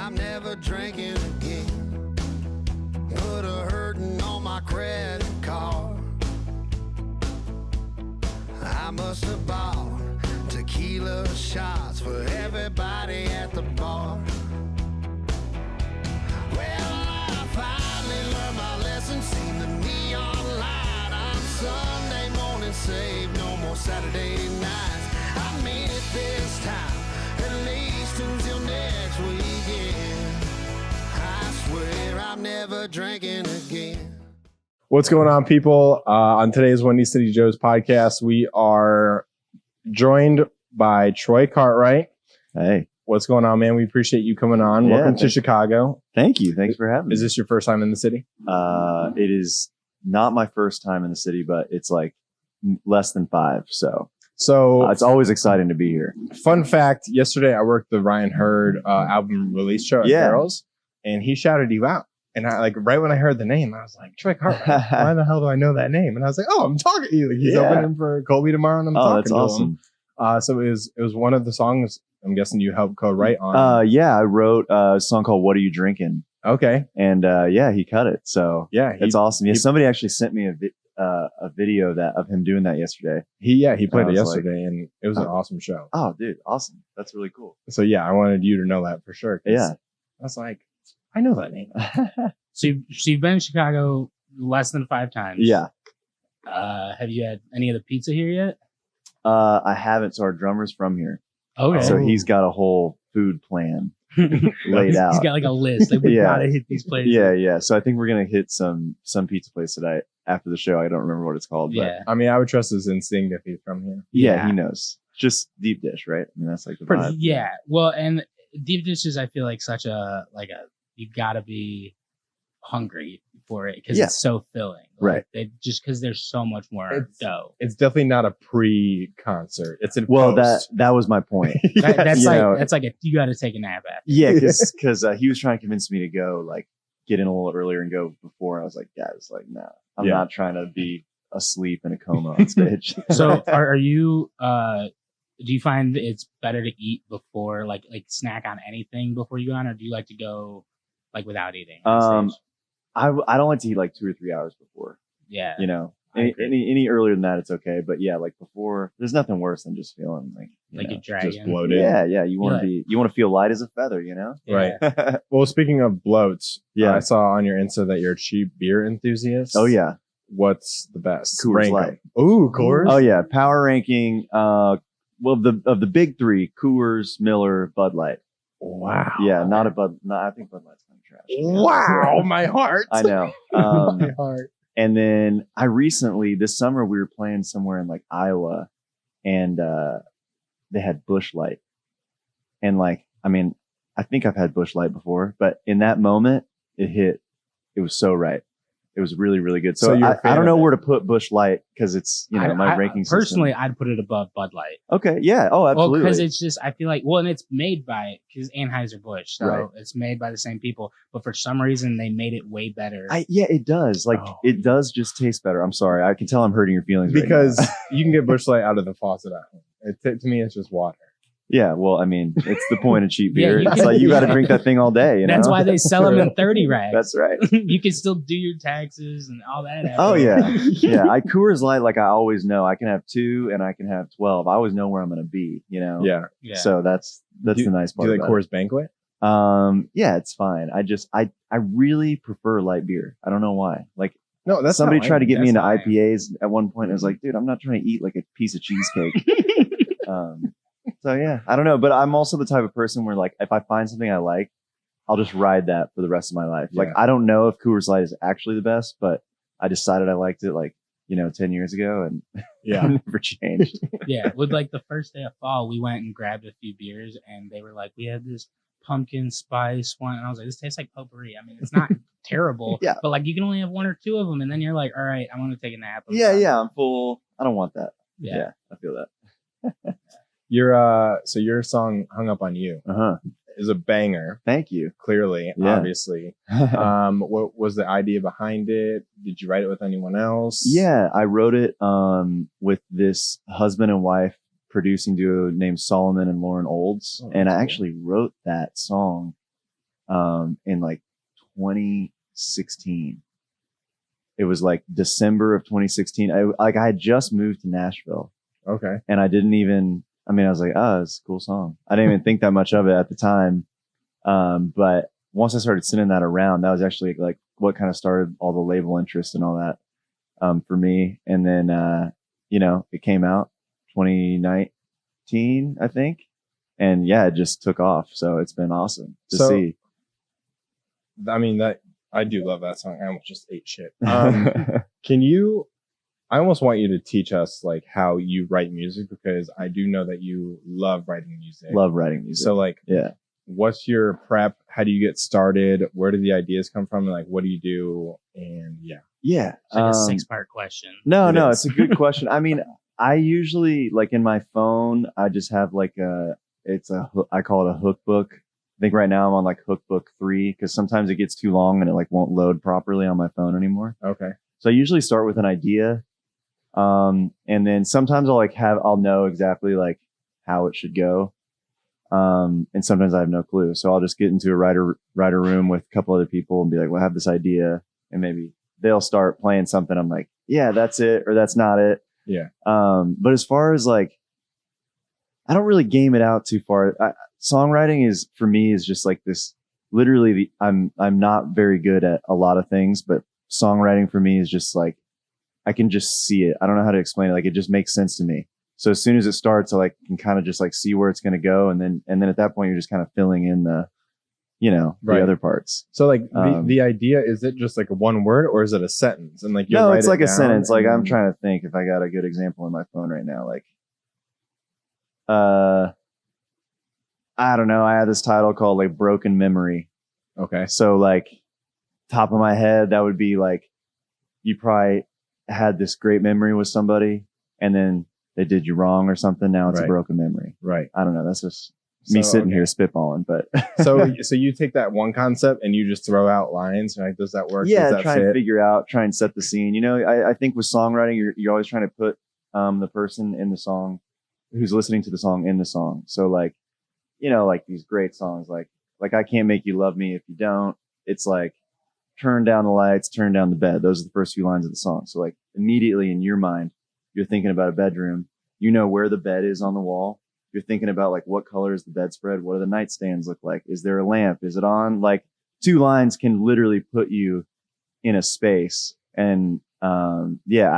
I'm never drinking again. Put a hurting on my credit card. I must have bought tequila shots for everybody at the bar. Well, I finally learned my lesson. Seen the neon light on Sunday morning. Saved no more Saturday nights. I mean it this time, at least until next weekend. I swear I'm never drinking again. What's going on, people? On today's Windy City Joe's podcast, we are joined by Troy Cartwright. Hey. What's going on, man? We appreciate you coming on. Yeah, Welcome to Chicago. Thank you. Thanks for having me. Is this your first time in the city? It is not my first time in the city, but it's like less than 5. So it's always exciting to be here. Fun fact, yesterday I worked the Ryan Hurd album release show at Barrels, and he shouted you out. And I right when I heard the name, I was like, Troy Cartwright, why the hell do I know that name? And I was like, oh, I'm talking to you. Like, he's opening for Colby tomorrow, and I'm talking that's to awesome. him. So it was one of the songs I'm guessing you helped co-write on. I wrote a song called What Are You Drinking? Okay. And he cut it. So it's awesome. Yeah, somebody actually sent me a video of him doing that yesterday. He played it yesterday, and it was an awesome show. Oh, dude, awesome. That's really cool. So I wanted you to know that for sure. Yeah. I was like, I know that name. So you've been in Chicago less than 5 times. Yeah. Have you had any of the pizza here yet? I haven't. So our drummer's from here. Okay. So he's got a whole food plan laid out. He's got like a list. Like, we gotta hit these places. Yeah. So I think we're gonna hit some pizza place tonight after the show. I don't remember what it's called. Yeah. But I mean, I would trust his instinct if he's from here. yeah, he knows. Just deep dish, right? I mean, that's like the vibe. Yeah. Well, and deep dishes, I feel like you gotta be hungry for it because it's so filling. Right. Just because there's so much more dough. It's definitely not a pre-concert. It's in Well, post. that was my point. That's you got to take a nap after. Yeah, because he was trying to convince me to go get in a little earlier and go before. I was like, guys, no, I'm not trying to be asleep in a coma on stage. So are you? Do you find it's better to eat before, like snack on anything before you go on, or do you like to go without eating? I don't like to eat 2 or 3 hours before. Yeah. Any earlier than that, it's okay. But before, there's nothing worse than just feeling you're dragging. Just bloated. Yeah. You want to feel light as a feather, Yeah. Right. Well, speaking of bloats, I saw on your Insta that you're a cheap beer enthusiast. Oh yeah. What's the best? Coors Light. Ooh, Coors. Oh yeah. Power ranking. Well, of the big 3, Coors, Miller, Bud Light. Wow. Yeah, not a Bud. No, I think Bud Light's kind of trash. Wow, my heart. I know. My heart. And then this summer we were playing somewhere in Iowa, and they had Busch Light, and I think I've had Busch Light before, but in that moment it was so right. It was really, really good. So I don't know where to put Busch Light because it's my ranking system. Personally, I'd put it above Bud Light. Okay, yeah, oh, absolutely. Well, because it's just I feel and it's made by Anheuser-Busch, so it's made by the same people. But for some reason, they made it way better. It does. It does just taste better. I'm sorry, I can tell I'm hurting your feelings because right now. You can get Busch Light out of the faucet at home. To me, it's just water. Yeah, well, I mean, it's the point of cheap beer. Yeah, it's you got to drink that thing all day. That's why they sell them in 30 racks. That's right. You can still do your taxes and all that. Oh yeah, yeah. Coors Light, I always know I can have 2 and I can have 12. I always know where I'm going to be. Yeah. So that's the nice part. Do you like Coors Banquet? Yeah, it's fine. I really prefer light beer. I don't know why. No, that's somebody tried to get me into IPAs at one point. I was like, dude, I'm not trying to eat a piece of cheesecake. So yeah, I don't know, but I'm also the type of person where if I find something I like, I'll just ride that for the rest of my life. Yeah. I don't know if Coors Light is actually the best, but I decided I liked it 10 years ago, and it never changed. Yeah, with the first day of fall, we went and grabbed a few beers, and they were we had this pumpkin spice one, and I was like, this tastes like potpourri. I mean, it's not terrible, but you can only have 1 or 2 of them, and then you're all right, I want to take a nap. Yeah, I'm full. I don't want that. Yeah, I feel that. Your song "Hung Up on You" is a banger. Thank you. Clearly, obviously. What was the idea behind it? Did you write it with anyone else? Yeah, I wrote it with this husband and wife producing duo named Solomon and Lauren Olds, and I actually wrote that song in like 2016. It was like December of 2016. I had just moved to Nashville. Okay. And I didn't even, I mean, I was like, oh, it's a cool song. I didn't even think that much of it at the time. But once I started sending that around, that was actually like what kind of started all the label interest and all that, for me. And then, it came out 2019, I think. And yeah, it just took off. So it's been awesome to see. I mean, I do love that song. I almost just ate shit. I almost want you to teach us like how you write music, because I do know that you love writing music. Love writing music. So like, yeah. What's your prep? How do you get started? Where do the ideas come from? And like, what do you do? And yeah. Yeah. It's like a 6-part question. No, it's a good question. I mean, I usually like in my phone, I just have like I call it a hook book. I think right now I'm on like hook book 3, because sometimes it gets too long and it like won't load properly on my phone anymore. Okay. So I usually start with an idea. And then sometimes I'll know exactly like how it should go. And sometimes I have no clue. So I'll just get into a writer room with a couple other people and be like, well, I have this idea, and maybe they'll start playing something. I'm like, yeah, that's it, or that's not it. Yeah. But as far as like, I don't really game it out too far. Songwriting is for me is just like this, literally I'm not very good at a lot of things, but songwriting for me is just like, I can just see it. I don't know how to explain it. Like, it just makes sense to me. So as soon as it starts, I like can kind of just like see where it's going to go. And then at that point, you're just kind of filling in the other parts. So like the idea, is it just like a one word, or is it a sentence? And like, no, it's like a sentence. Like, I'm trying to think if I got a good example on my phone right now. Like, I don't know. I had this title called like Broken Memory. Okay. So like, top of my head, that would be like, you probably had this great memory with somebody and then they did you wrong or something. Now it's a broken memory. Right. I don't know. That's just me sitting here spitballing, but so you take that one concept and you just throw out lines. Like, does that work? Yeah. Does that try and figure out, try and set the scene. I think with songwriting, you're always trying to put, the person in the song who's listening to the song in the song. So like, like these great songs, like I Can't Make You Love Me If You Don't. It's like, turn down the lights, turn down the bed. Those are the first few lines of the song. So like immediately in your mind, you're thinking about a bedroom. You know where the bed is on the wall. You're thinking about like, what color is the bedspread? What do the nightstands look like? Is there a lamp? Is it on? Like, 2 lines can literally put you in a space. And I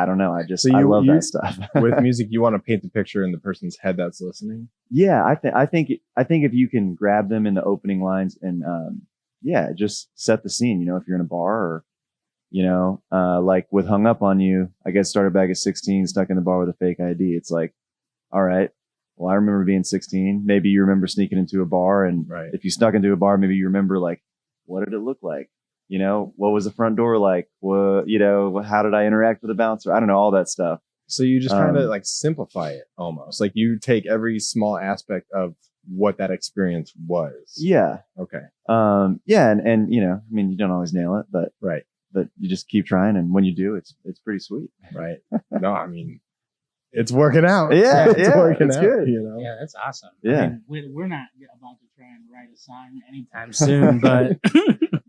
don't know. I love that stuff. With music, you want to paint the picture in the person's head that's listening. Yeah, I think if you can grab them in the opening lines and just set the scene. If you're in a bar, or like with Hung Up on You, I guess started back at 16, stuck in the bar with a fake ID. It's like, all right, well, I remember being 16. Maybe you remember sneaking into a bar, and if you snuck into a bar, maybe you remember like, what did it look like? What was the front door like? What, how did I interact with the bouncer? I don't know, all that stuff. So you just kind of like simplify it almost. Like, you take every small aspect of what that experience was. Yeah. Okay. And I mean, you don't always nail it, but but you just keep trying, and when you do, it's pretty sweet. Right. No, I mean, it's working out. Yeah, it's working it's out, good. Yeah, that's awesome. Yeah. I mean, we're not about to try and write a song anytime soon, but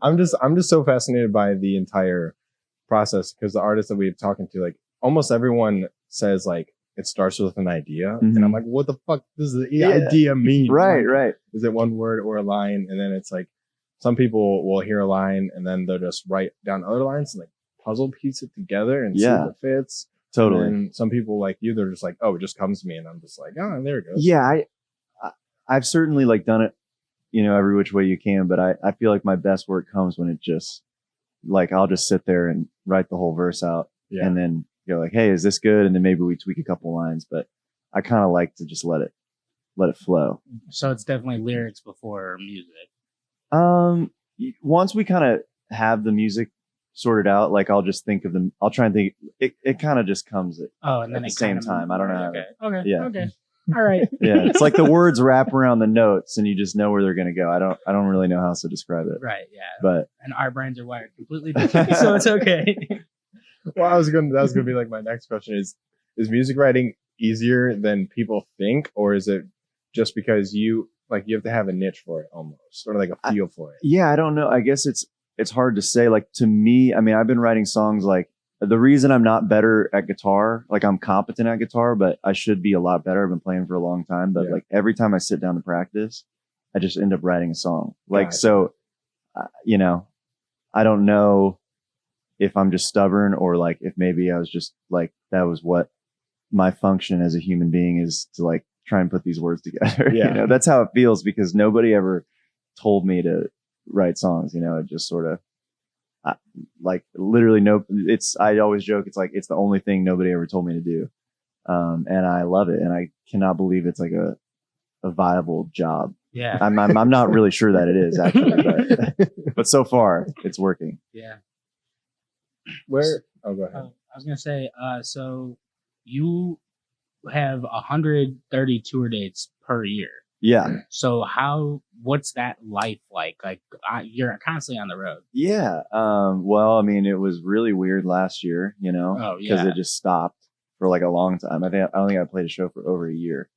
I'm just so fascinated by the entire process, because the artists that we've talking to, like, almost everyone says like it starts with an idea, and I'm like, what the fuck does the idea mean? Right, like, right. Is it one word or a line? And then it's like, some people will hear a line and then they'll just write down other lines and like puzzle piece it together and see if it fits. Totally. And some people like you, they're just like, oh, it just comes to me, and I'm just like, oh, there it goes. Yeah, I've certainly like done it, every which way you can, but I feel like my best work comes when it just like, I'll just sit there and write the whole verse out, and then you're like, hey, is this good? And then maybe we tweak a couple lines, but I kind of like to just let it flow. So it's definitely lyrics before music. Once we kind of have the music sorted out, like I'll just think of them. I'll try and think. It kind of just comes at the same time. I don't know. Okay. Yeah. Okay. All right. Yeah. It's like the words wrap around the notes, and you just know where they're going to go. I don't really know how else to describe it. Right. Yeah. But and our brains are wired completely different, so it's okay. Well, that was gonna be like my next question: is music writing easier than people think, or is it just because Like you have to have a niche for it almost, sort of like a feel for it. Yeah, I don't know. I guess it's hard to say. Like to me, I mean, I've been writing songs like the reason I'm not better at guitar, like I'm competent at guitar, but I should be a lot better. I've been playing for a long time, but like every time I sit down to practice, I just end up writing a song. Like, so, you know, I don't know if I'm just stubborn or like if maybe I was just like, that was what my function as a human being is, to like try and put these words together. Yeah. You know, that's how it feels, because nobody ever told me to write songs. You know, it just sort of, like literally I always joke, it's like, it's the only thing nobody ever told me to do. And I love it. And I cannot believe it's like a viable job. Yeah. I'm not really sure that it is actually, but so far it's working. Yeah. Go ahead. I was going to say, so you have 130 tour dates per year. Yeah. So what's that life like? Like you're constantly on the road. Yeah. Well, I mean, it was really weird last year, you know, because it just stopped for like a long time. I don't think I played a show for over a year,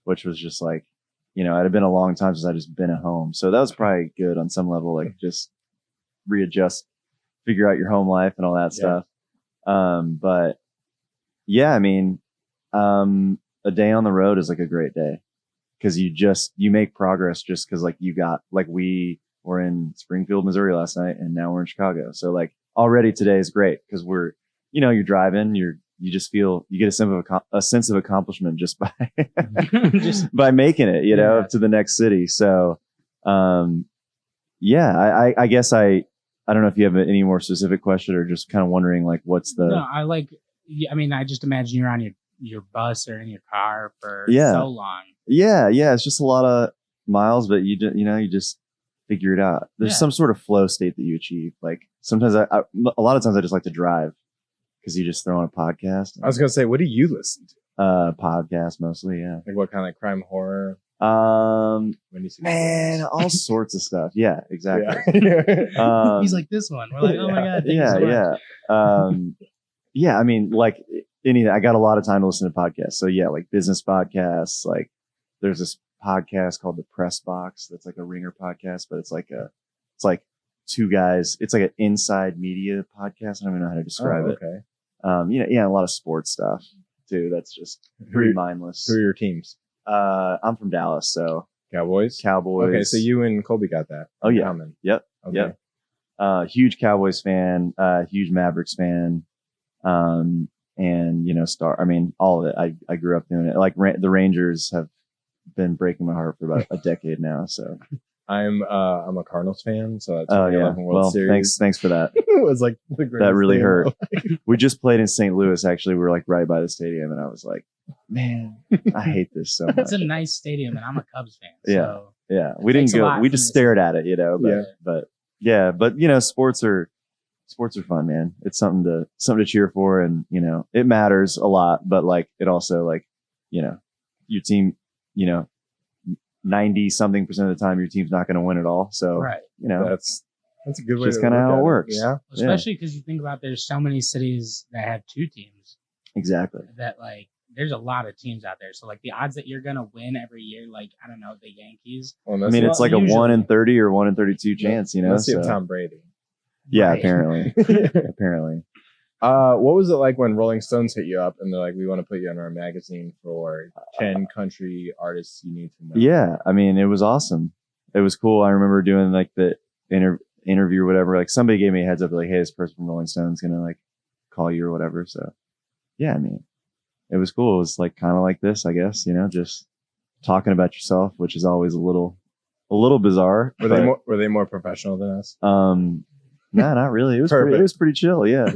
which was just like, you know, it had been a long time since I just been at home. So that was probably good on some level, like just readjust, figure out your home life and all that stuff. But yeah, I mean, a day on the road is like a great day. Cause you make progress just cause like we were in Springfield, Missouri last night and now we're in Chicago. So like already today is great cause you're driving, you just feel, you get a sense of accomplishment just by, by making it, you know, to the next city. So, yeah, I guess I don't know if you have any more specific question or just kind of wondering like what's the. No, I just imagine you're on your bus or in your car for so long. Yeah. It's just a lot of miles, but you just figure it out. There's some sort of flow state that you achieve. Like sometimes a lot of times I just like to drive because you just throw on a podcast. I was going to say, what do you listen to? Podcast mostly. Yeah. Like what kind of crime, horror? All sorts of stuff. Yeah, exactly. Yeah. He's like this one. We're like, oh my God. Yeah. I mean, like anything, I got a lot of time to listen to podcasts. So yeah, like business podcasts, like there's this podcast called The Press Box. That's like a Ringer podcast, but it's like two guys. It's like an inside media podcast. I don't even know how to describe it. Okay. A lot of sports stuff too. That's just pretty mindless. Who are your teams? I'm from Dallas, so Cowboys. Okay, so you and Colby got that. Oh yeah. Common. Yep. Okay. Yep. Huge Cowboys fan, huge Mavericks fan. And all of it. I grew up doing it. Like the Rangers have been breaking my heart for about a decade now. So I'm a Cardinals fan. So that's World Series. Thanks for that. It was like the greatest that really thing hurt. We just played in St. Louis. Actually, we were like right by the stadium, and I was like, man, I hate this so much. It's a nice stadium, and I'm a Cubs fan. So yeah. We didn't go. We just stared at it, you know. But you know, sports are fun, man. It's something to cheer for, and you know, it matters a lot. But like, it also like, you know, your team, you know, 90-something% of the time, your team's not going to win it all. So you know, that's a good way. Just kind of how it works. Yeah, especially because you think about there's so many cities that have two teams. Exactly. That like there's a lot of teams out there. So like the odds that you're gonna win every year, like I don't know, the Yankees. Well, I mean, it's like usually a 1 in 30 or 1 in 32 chance. You know, let's see if Tom Brady. Yeah, apparently. Apparently. What was it like when Rolling Stones hit you up and they're like, we want to put you in our magazine for 10 country artists you need to know? Yeah, I mean, it was awesome. It was cool. I remember doing like the interview or whatever. Like somebody gave me a heads up, like, hey, this person from Rolling Stone's gonna like call you or whatever. So yeah, I mean, it was cool. It was like kind of like this, I guess, you know, just talking about yourself, which is always a little bizarre. Were they more professional than us? No, not really. It was pretty chill. Yeah.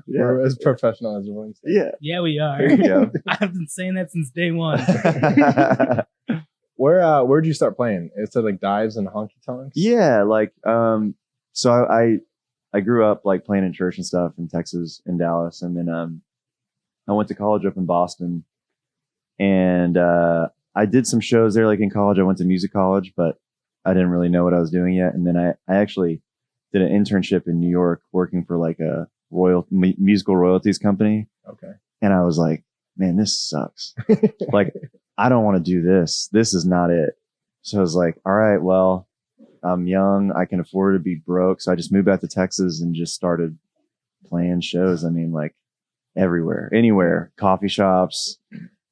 We're as professional as Rolling Stones. Yeah. Yeah, we are. There you go. I've been saying that since day one. Where'd you start playing? It said like dives and honky tonks? Yeah, like so I grew up like playing in church and stuff in Texas, in Dallas, and then I went to college up in Boston, and I did some shows there like in college. I went to music college, but I didn't really know what I was doing yet. And then I actually did an internship in New York working for like a musical royalties company. Okay. And I was like, man, this sucks. Like, I don't want to do this. This is not it. So I was like, all right, well, I'm young. I can afford to be broke. So I just moved back to Texas and just started playing shows. I mean, like everywhere, anywhere, coffee shops,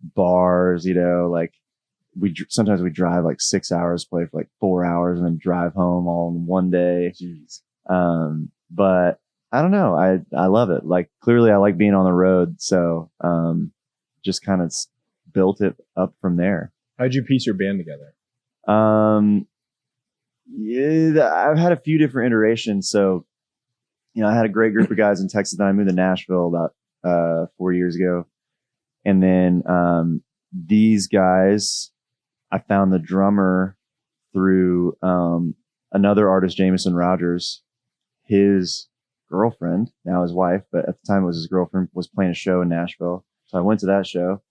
bars, like sometimes we drive like 6 hours, play for like 4 hours and then drive home all in one day. Jeez. But I don't know. I love it. Like clearly I like being on the road. So, just kind of built it up from there. How'd you piece your band together? Yeah, I've had a few different iterations. So, I had a great group of guys in Texas. Then I moved to Nashville about 4 years ago. And then these guys, I found the drummer through another artist, Jameson Rogers. His girlfriend, now his wife, but at the time it was his girlfriend, was playing a show in Nashville. So I went to that show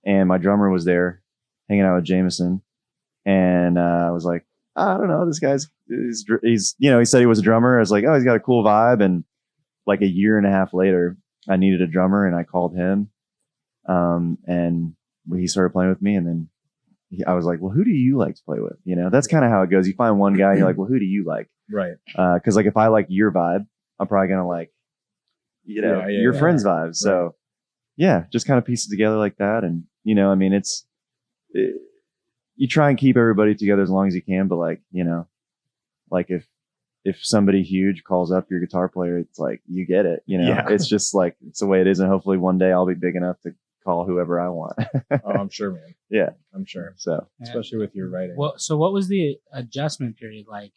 and my drummer was there hanging out with Jameson. And I was like, I don't know, this guy's, he's he said he was a drummer. I was like, oh, he's got a cool vibe. And like a year and a half later, I needed a drummer and I called him. And he started playing with me. And then I was like, well, who do you like to play with? That's kind of how it goes. You find one guy and you're like, well, who do you like? Right. Cause like if I like your vibe, I'm probably going to like, your friend's vibe. So yeah, just kind of piece it together like that. And, I mean, you try and keep everybody together as long as you can, but like, like if somebody huge calls up your guitar player, it's like, you get it, it's just like, it's the way it is. And hopefully one day I'll be big enough to call whoever I want. Oh, I'm sure, man. Yeah, I'm sure. So, especially with your writing. Well, so what was the adjustment period like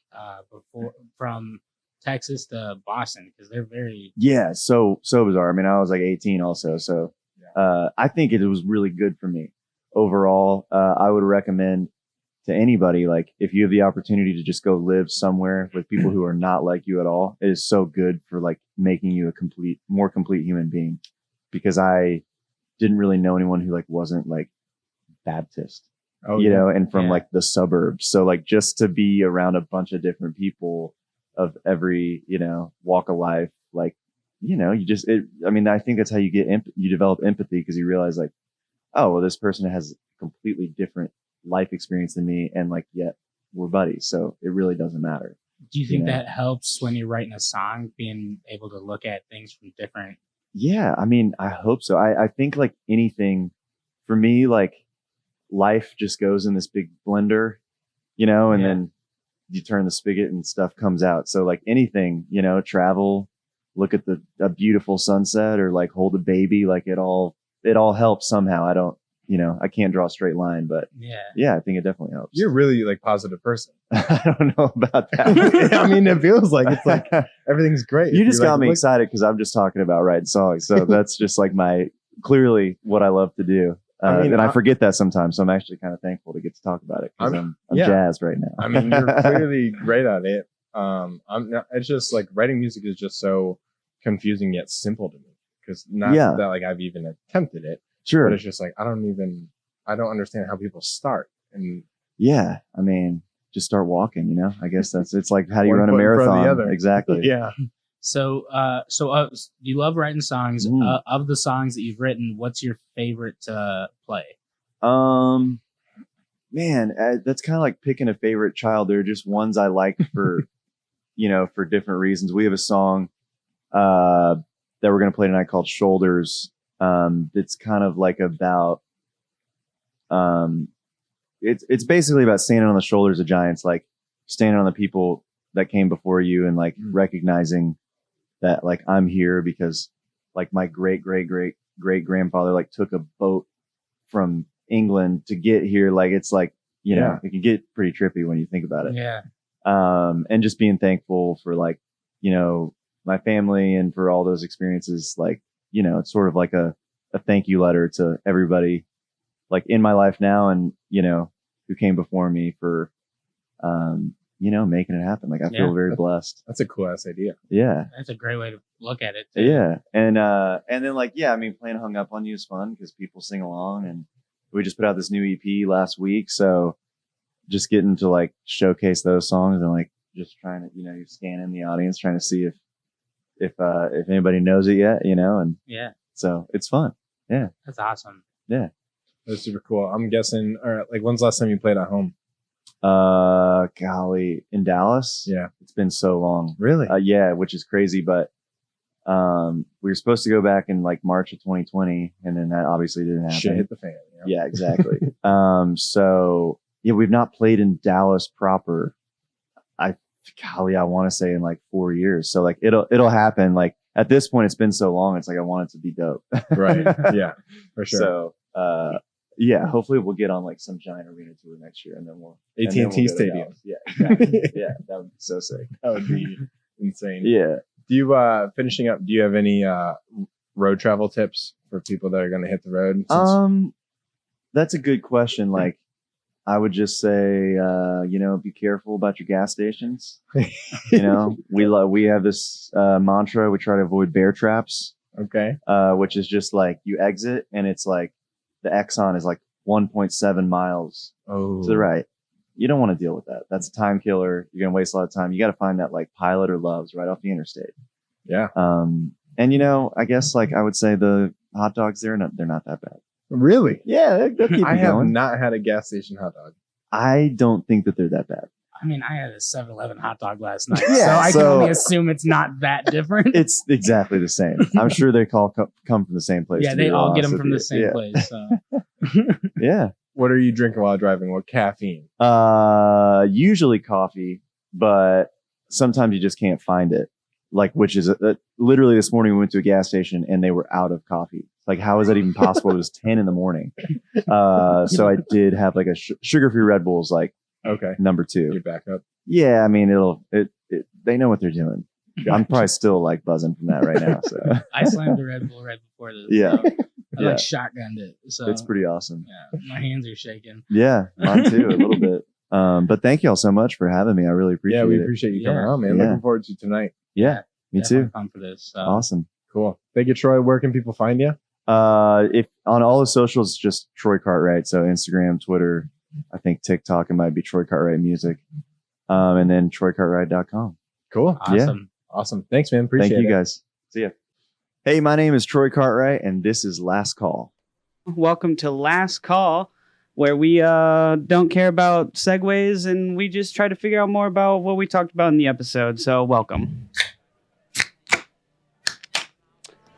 before from Texas to Boston? Because they're very so bizarre. I mean, I was like 18 also, so I think it was really good for me overall. I would recommend to anybody, like if you have the opportunity to just go live somewhere with people who are not like you at all, it is so good for like making you a more complete human being. Because I didn't really know anyone who like wasn't like Baptist, and from like the suburbs. So like just to be around a bunch of different people of every, walk of life, like, I think that's how you you develop empathy, because you realize like, oh, well, this person has a completely different life experience than me. And like, yet we're buddies. So it really doesn't matter. Do you think that helps when you're writing a song, being able to look at things from different? Yeah. I mean, I hope so. I think like anything for me, like life just goes in this big blender, and then you turn the spigot and stuff comes out. So like anything, travel, look at a beautiful sunset, or like hold a baby, like it all helps somehow. I don't, I can't draw a straight line, but yeah, I think it definitely helps. You're really like positive person. I don't know about that. I mean, it feels like it's like everything's great. You just got me excited because I'm just talking about writing songs. So that's just like clearly what I love to do. And I forget that sometimes. So I'm actually kind of thankful to get to talk about it because I'm jazzed right now. I mean, you're clearly great at it. It's just like writing music is just so confusing yet simple to me, because not that like I've even attempted it. Sure. But it's just like, I don't understand how people start. And yeah, I mean, just start walking, I guess it's like, how do you run a marathon? Exactly. Yeah. So you love writing songs. Of the songs that you've written, what's your favorite to play? Man, that's kind of like picking a favorite child. There are just ones I like for, for different reasons. We have a song, that we're going to play tonight called Shoulders. It's kind of like about, it's basically about standing on the shoulders of giants, like standing on the people that came before you and like recognizing that like I'm here because like my great grandfather like took a boat from England to get here. Like it's like, it can get pretty trippy when you think about it. Yeah. And just being thankful for like, my family and for all those experiences, like, it's sort of like a thank you letter to everybody like in my life now and, who came before me for, making it happen. Like I feel very blessed. That's a cool ass idea. Yeah. That's a great way to look at it too. Yeah. And then like, I mean, playing Hung Up on You is fun because people sing along, and we just put out this new EP last week. So just getting to like showcase those songs and like just trying to, you're scanning the audience, trying to see if anybody knows it yet, and so it's fun. Yeah. That's awesome. Yeah. That's super cool. I'm guessing, or like, when's the last time you played at home? Golly, in Dallas. Yeah. It's been so long. Really? Yeah, which is crazy, but we were supposed to go back in like March of 2020, and then that obviously didn't happen. Shit hit the fan. Yeah, exactly. So yeah, we've not played in Dallas proper. I want to say in like 4 years. So like it'll happen. Like at this point, it's been so long. It's like I want it to be dope. Right. Yeah, for sure. So yeah, hopefully we'll get on like some giant arena tour next year, and then we'll AT&T Stadium. Yeah, exactly. Yeah, that would be so sick. That would be insane. Yeah. Do you finishing up? Do you have any road travel tips for people that are going to hit the road? That's a good question. Like, I would just say, be careful about your gas stations. We have this mantra. We try to avoid bear traps. Okay. Which is just like you exit and it's like the Exxon is like 1.7 miles to the right. You don't want to deal with that. That's a time killer. You're going to waste a lot of time. You got to find that like Pilot or Love's right off the interstate. Yeah. And I guess like I would say the hot dogs they're not that bad. Really? Yeah, they'll keep I have going. not had a gas station hot dog. I don't think that they're that bad. I mean, I had a 7-Eleven hot dog last night, Yeah, so I can only assume it's not that different. It's exactly the same. I'm sure they all come from the same place. Yeah, they all get them from the same place. So. Yeah. What are you drinking while driving? What caffeine? Usually coffee, but sometimes you just can't find it. Like, which is literally this morning we went to a gas station and they were out of coffee. Like, how is that even possible? It was 10 in the morning. So I did have like a sugar-free Red Bulls, like number 2. Get back up. Yeah, I mean, they know what they're doing. I'm probably still like buzzing from that right now. So I slammed a Red Bull right before this. Yeah. I like shotgunned it. So it's pretty awesome. Yeah, my hands are shaking. Yeah, mine too, a little bit. But thank you all so much for having me. I really appreciate it. Yeah, we appreciate you coming on, man. Yeah. Looking forward to tonight. Yeah, me too. Fun for this. So. Awesome. Cool. Thank you, Troy. Where can people find you? If on all the socials, just Troy Cartwright. So Instagram, Twitter, I think TikTok, it might be Troy Cartwright Music. And then TroyCartwright.com. Cool. Awesome. Yeah. Awesome. Thanks, man. Appreciate it. Thank you guys. See ya. Hey, my name is Troy Cartwright, and this is Last Call. Welcome to Last Call, where we don't care about segues and we just try to figure out more about what we talked about in the episode. So welcome.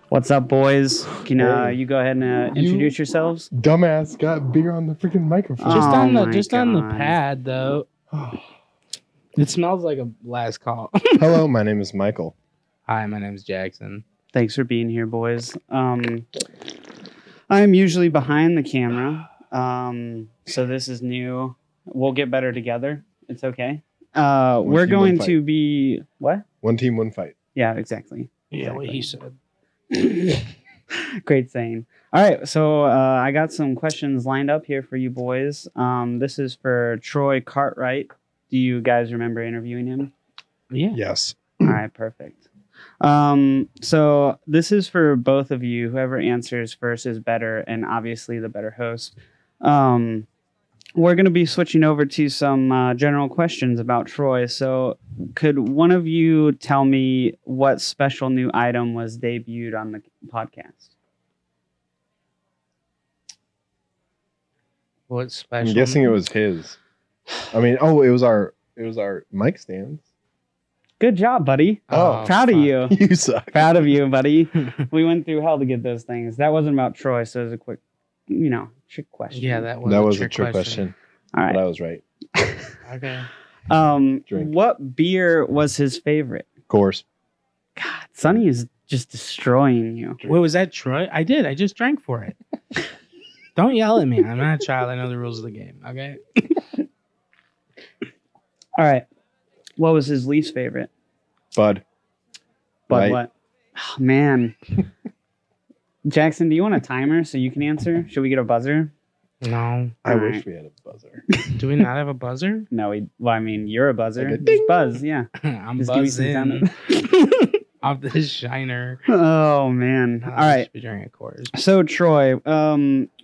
What's up, boys? Can you go ahead and introduce yourselves? Dumbass got beer on the freaking microphone. Just on the pad though. It smells like a last call. Hello, my name is Michael. Hi, my name is Jackson. Thanks for being here, boys. I'm usually behind the camera, so this is new. We'll get better together. It's okay. We're going to be what? One team, one fight. Yeah, exactly. Yeah, what he said. Great saying. All right, so I got some questions lined up here for you boys. This is for Troy Cartwright. Do you guys remember interviewing him? Yeah. Yes. All right, perfect. So this is for both of you. Whoever answers first is better, and obviously the better host. We're going to be switching over to some general questions about Troy. So could one of you tell me what special new item was debuted on the podcast? What special? I'm guessing it was his. I mean, it was our mic stands. Good job, buddy. Oh, proud of you. You suck. Proud of you, buddy. We went through hell to get those things. That wasn't about Troy, so it was a quick, trick question. Yeah, that was a trick question. All right. But I was right. Okay. Drink. What beer was his favorite? Course. God, Sonny is just destroying you. Wait, was that Troy? I did. I just drank for it. Don't yell at me. I'm not a child. I know the rules of the game. Okay. All right. What was his least favorite? Bud. Right. What? Oh, man. Jackson, do you want a timer so you can answer? Should we get a buzzer? No. I All wish right. we had a buzzer. Do we not have a buzzer? No, you're a buzzer. Like a Just buzz, yeah. I'm Just give me some buzzing off this shiner. Oh, man. All right. Be drinking a course. So, Troy,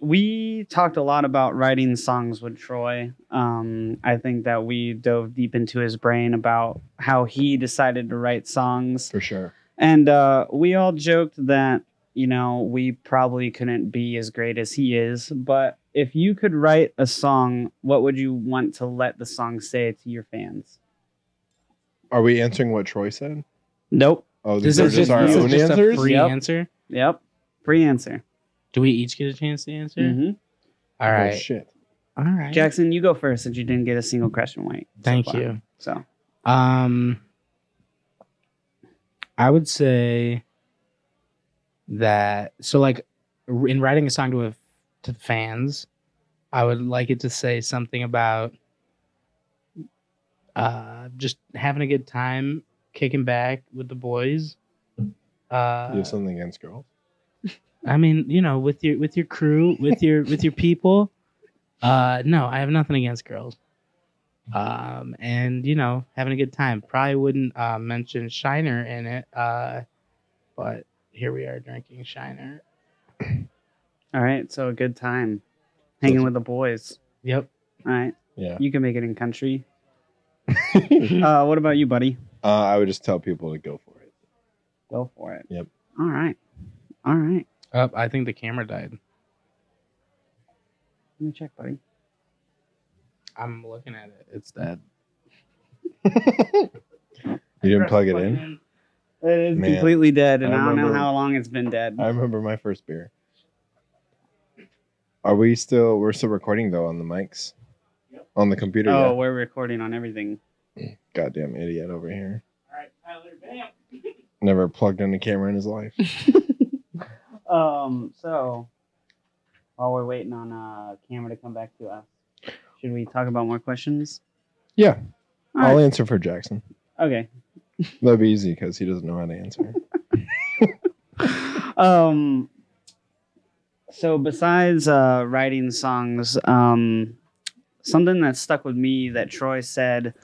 we talked a lot about writing songs with Troy. I think that we dove deep into his brain about how he decided to write songs. For sure. And we all joked that, we probably couldn't be as great as he is. But if you could write a song, what would you want to let the song say to your fans? Are we answering what Troy said? Nope. Oh, This these are just our own just answers? a free Yep. answer. Yep. Free answer. Do we each get a chance to answer? Mm-hmm. All Oh, right. shit. All right. Jackson, you go first since you didn't get a single question right. Thank so far. you. So I would say that like in writing a song to the fans, I would like it to say something about just having a good time, kicking back with the boys. You have something against girls? I mean, with your crew, with your people. No, I have nothing against girls. And having a good time. Probably wouldn't mention Shiner in it. But here we are drinking Shiner. all right, so a good time hanging with the boys. Yep. All right, Yeah. you can make it in country. What about you, buddy? I would just tell people to go for it. Go for it. Yep. All right. I think the camera died. Let me check, buddy. I'm looking at it. It's dead. You didn't plug it in? It is Man, completely dead, and I I don't know remember- how long it's been dead. I remember my first beer. We're still recording though on the mics? Yep. On the computer, Oh, yeah. we're recording on everything. Goddamn idiot over here. All right, Tyler, bam. Never plugged in a camera in his life. So while we're waiting on camera to come back to us, should we talk about more questions? Yeah. All I'll right. answer for Jackson. Okay. That'll be easy because he doesn't know how to answer. So besides writing songs, something that stuck with me that Troy said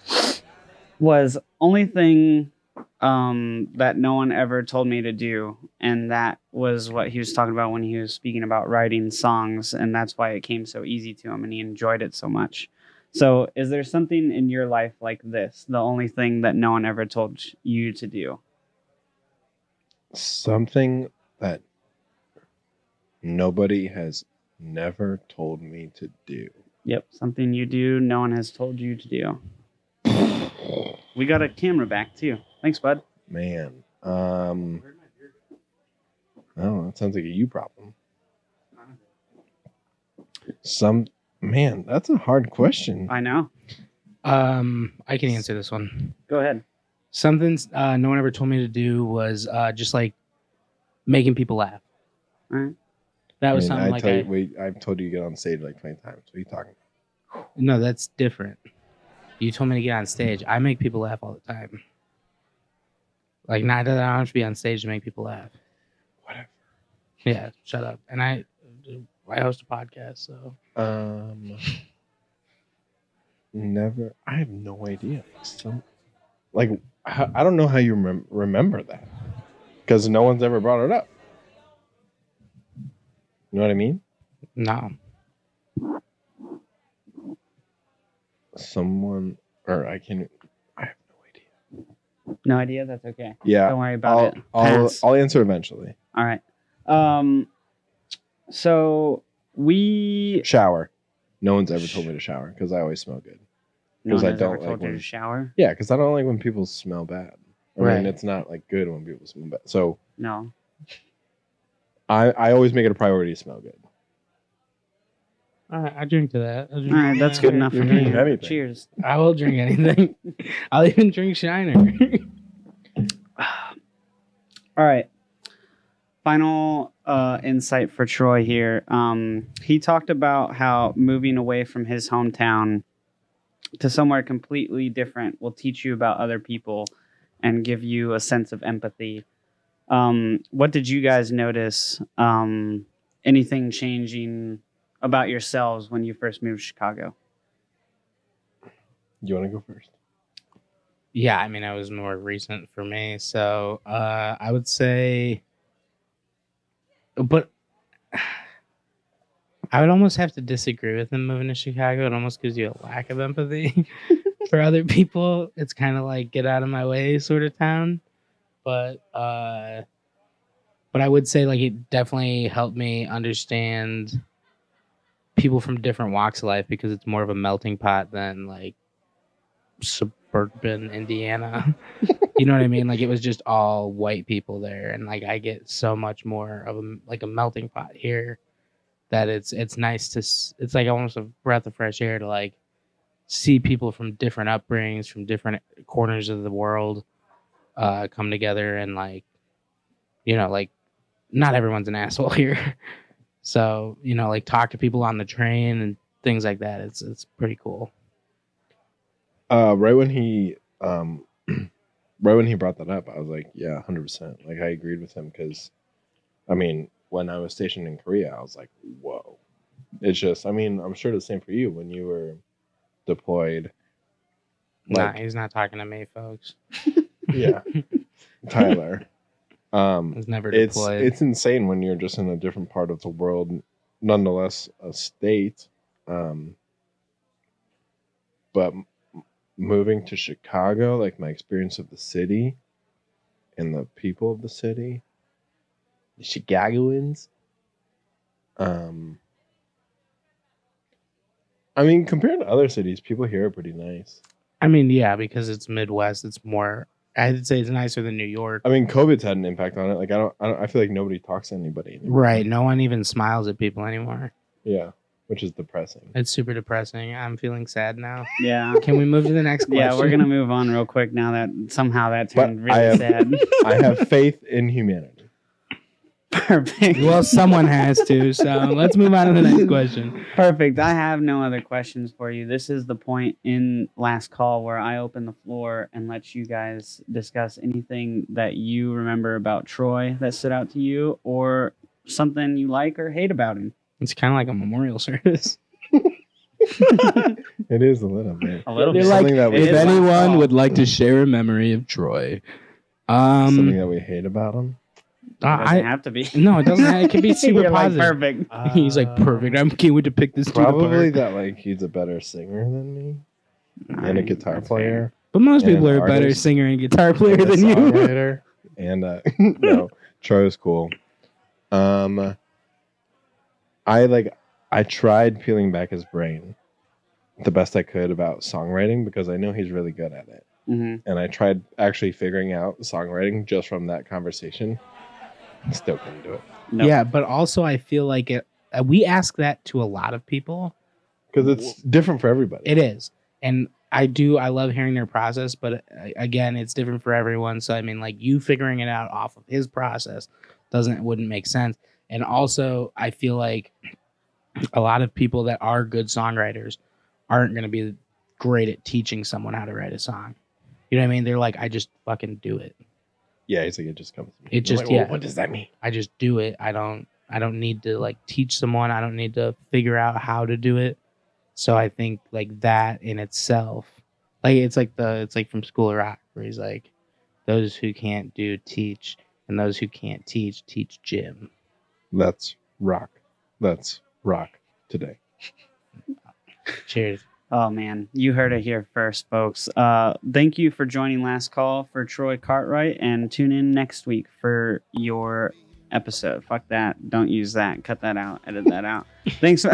was only thing that no one ever told me to do, and that was what he was talking about when he was speaking about writing songs, and that's why it came so easy to him and he enjoyed it so much. So is there something in your life like this, the only thing that no one ever told you to do? Something that nobody has never told me to do. Yep, something you do no one has told you to do. We got a camera back too. Thanks, bud. Man. Oh, that sounds like a you problem. Man, that's a hard question. I know. I can answer this one. Go ahead. Something no one ever told me to do was just like making people laugh. All right. That was something like I've told you to get on stage like 20 times. What are you talking about? No, that's different. You told me to get on stage. I make people laugh all the time. Like, not that I don't have to be on stage to make people laugh. Whatever. Yeah, shut up. And I host a podcast, so. Never. I have no idea. I don't know how you remember that. Because no one's ever brought it up. You know what I mean? No. Someone, or I have no idea. No idea. That's okay. Yeah. Don't worry about it. I'll answer eventually. All right. So we. Shower. No one's ever told me to shower because I always smell good. No one I has don't ever told like you when- to shower. Yeah, because I don't like when people smell bad. I Right. mean, it's not like good when people smell bad. So No. I always make it a priority to smell good. All right, I drink to that. All right, that's good enough for You're me. drinking anything. Cheers. I will drink anything. I'll even drink Shiner. All right. Final insight for Troy here. He talked about how moving away from his hometown to somewhere completely different will teach you about other people and give you a sense of empathy. What did you guys notice? Anything changing about yourselves when you first moved to Chicago? You want to go first? Yeah, I mean, it was more recent for me. So I would say, but I would almost have to disagree with him moving to Chicago. It almost gives you a lack of empathy for other people. It's kind of like get out of my way sort of town. But I would say like it definitely helped me understand people from different walks of life because it's more of a melting pot than like suburban Indiana. You know what I mean? Like it was just all white people there, and like I get so much more of a melting pot here that it's nice to. It's like almost a breath of fresh air to like see people from different upbringings, from different corners of the world, come together and like, you know, like not everyone's an asshole here. So, you know, like talk to people on the train and things like that. It's pretty cool. Right when he brought that up, I was like, yeah, 100%. Like I agreed with him because, I mean, when I was stationed in Korea, I was like, whoa. It's just, I mean, I'm sure the same for you when you were deployed. Like, nah, he's not talking to me, folks. Yeah, Tyler. He's never deployed. It's insane when you're just in a different part of the world, nonetheless a state. But moving to Chicago, like my experience of the city and the people of the city, the Chicagoans. I mean, compared to other cities, people here are pretty nice. I mean, yeah, because it's Midwest, it's more. I'd say it's nicer than New York. I mean, COVID's had an impact on it. Like, I feel like nobody talks to anybody anymore. Right. No one even smiles at people anymore. Yeah, which is depressing. It's super depressing. I'm feeling sad now. Yeah. Can we move to the next question? Yeah, we're gonna move on real quick now that somehow that turned really sad. I have faith in humanity. Perfect. Well, someone has to, so let's move on to the next question. Perfect. I have no other questions for you. This is the point in Last Call where I open the floor and let you guys discuss anything that you remember about Troy that stood out to you or something you like or hate about him. It's kind of like a memorial service. It is a little bit. A little They're bit. like, Something if anyone would like to share a memory of Troy. Something that we hate about him. It doesn't have to be. No, it doesn't. It can be super You're positive. Like, perfect. He's like perfect. I can't wait to pick this dude Probably apart. that like he's a better singer than me and a guitar player. But most and people an are a better artist, singer and guitar player and a than you. songwriter. And no, Troy was cool. I tried peeling back his brain the best I could about songwriting because I know he's really good at it. Mm-hmm. And I tried actually figuring out songwriting just from that conversation. Still couldn't do it. Nope. Yeah, but also I feel like we ask that to a lot of people. Because it's different for everybody. It is. And I love hearing their process, but again, it's different for everyone. So, I mean, like you figuring it out off of his process wouldn't make sense. And also, I feel like a lot of people that are good songwriters aren't going to be great at teaching someone how to write a song. You know what I mean? They're like, I just fucking do it. Yeah, he's like, it just comes to me. It just, like, yeah. well, what does that mean? I just do it. I don't need to like teach someone. I don't need to figure out how to do it. So I think like that in itself, like it's like from School of Rock where he's like, those who can't do teach, and those who can't teach gym. Let's rock. Let's rock today. Cheers. Oh, man. You heard it here first, folks. Thank you for joining Last Call for Troy Cartwright, and tune in next week for your episode. Fuck that. Don't use that. Cut that out. Edit that out. Thanks.